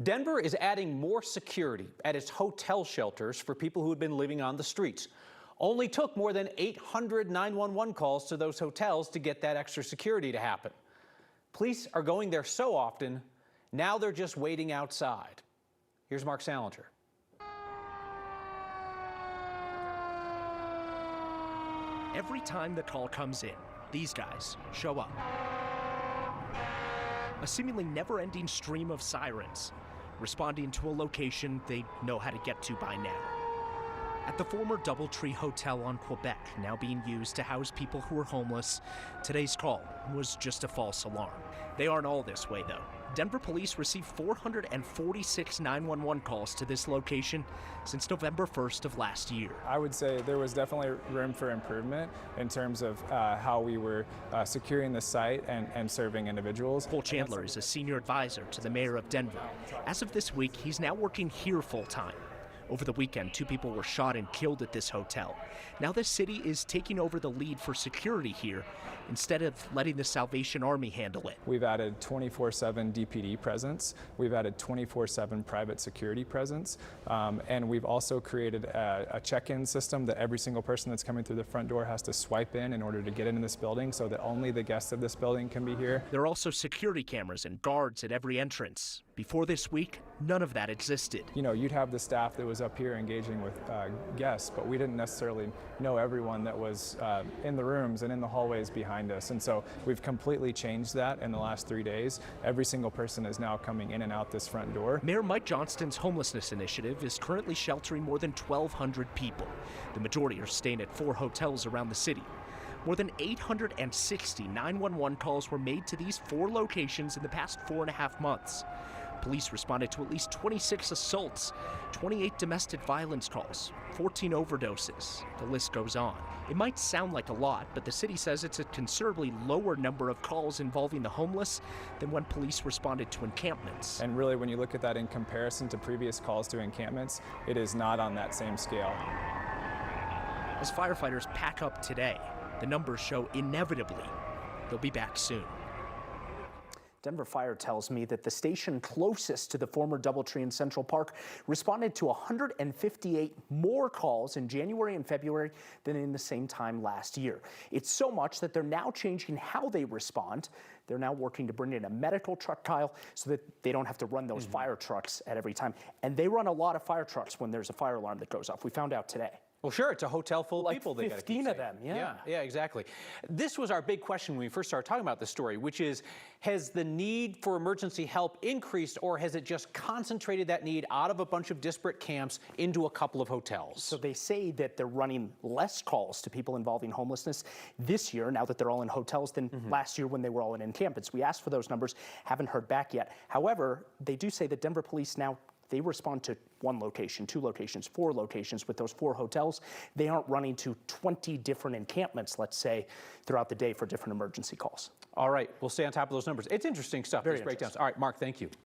Denver is adding more security at its hotel shelters for people who had been living on the streets. Only took more than 800 911 calls to those hotels to get that extra security to happen. Police are going there so often, now they're just waiting outside. Here's Mark Salinger. Every time the call comes in, these guys show up. A seemingly never-ending stream of sirens, responding to a location they know how to get to by now. At the former Doubletree Hotel on Quebec, now being used to house people who are homeless, today's call was just a false alarm. They aren't all this way, though. Denver police received 446 911 calls to this location since November 1st of last year. I would say there was definitely room for improvement in terms of how we were securing the site and serving individuals. Cole Chandler is a senior advisor to the mayor of Denver. As of this week, he's now working here full-time. Over the weekend, 2 people were shot and killed at this hotel. Now the city is taking over the lead for security here instead of letting the Salvation Army handle it. We've added 24/7 DPD presence. We've added 24/7 private security presence. And we've also created a check-in system that every single person that's coming through the front door has to swipe in order to get into this building, so that only the guests of this building can be here. There are also security cameras and guards at every entrance. Before this week, none of that existed. You know, you'd have the staff that was up here engaging with guests, but we didn't necessarily know everyone that was in the rooms and in the hallways behind us. And so we've completely changed that in the last 3 days. Every single person is now coming in and out this front door. Mayor Mike Johnston's homelessness initiative is currently sheltering more than 1,200 people. The majority are staying at 4 hotels around the city. More than 860 911 calls were made to these 4 locations in the past 4.5 months. Police responded to at least 26 assaults, 28 domestic violence calls, 14 overdoses. The list goes on. It might sound like a lot, but the city says it's a considerably lower number of calls involving the homeless than when police responded to encampments. And really, when you look at that in comparison to previous calls to encampments, it is not on that same scale. As firefighters pack up today, the numbers show inevitably they'll be back soon. Denver Fire tells me that the station closest to the former Doubletree in Central Park responded to 158 more calls in January and February than in the same time last year. It's so much that they're now changing how they respond. They're now working to bring in a medical truck, Kyle, so that they don't have to run those fire trucks at every time. And they run a lot of fire trucks when there's a fire alarm that goes off. We found out today. Well, sure, it's a hotel full of Like people. 15 of them, yeah. Yeah, exactly. This was our big question when we first started talking about this story, which is, has the need for emergency help increased, or has it just concentrated that need out of a bunch of disparate camps into a couple of hotels? So they say that they're running less calls to people involving homelessness this year, now that they're all in hotels, than last year when they were all in encampments. We asked for those numbers, haven't heard back yet. However, they do say that Denver police now, they respond to 1 location, 2 locations, 4 locations with those 4 hotels. They aren't running to 20 different encampments, let's say, throughout the day for different emergency calls. All right, we'll stay on top of those numbers. It's interesting stuff, these breakdowns. All right, Mark, thank you.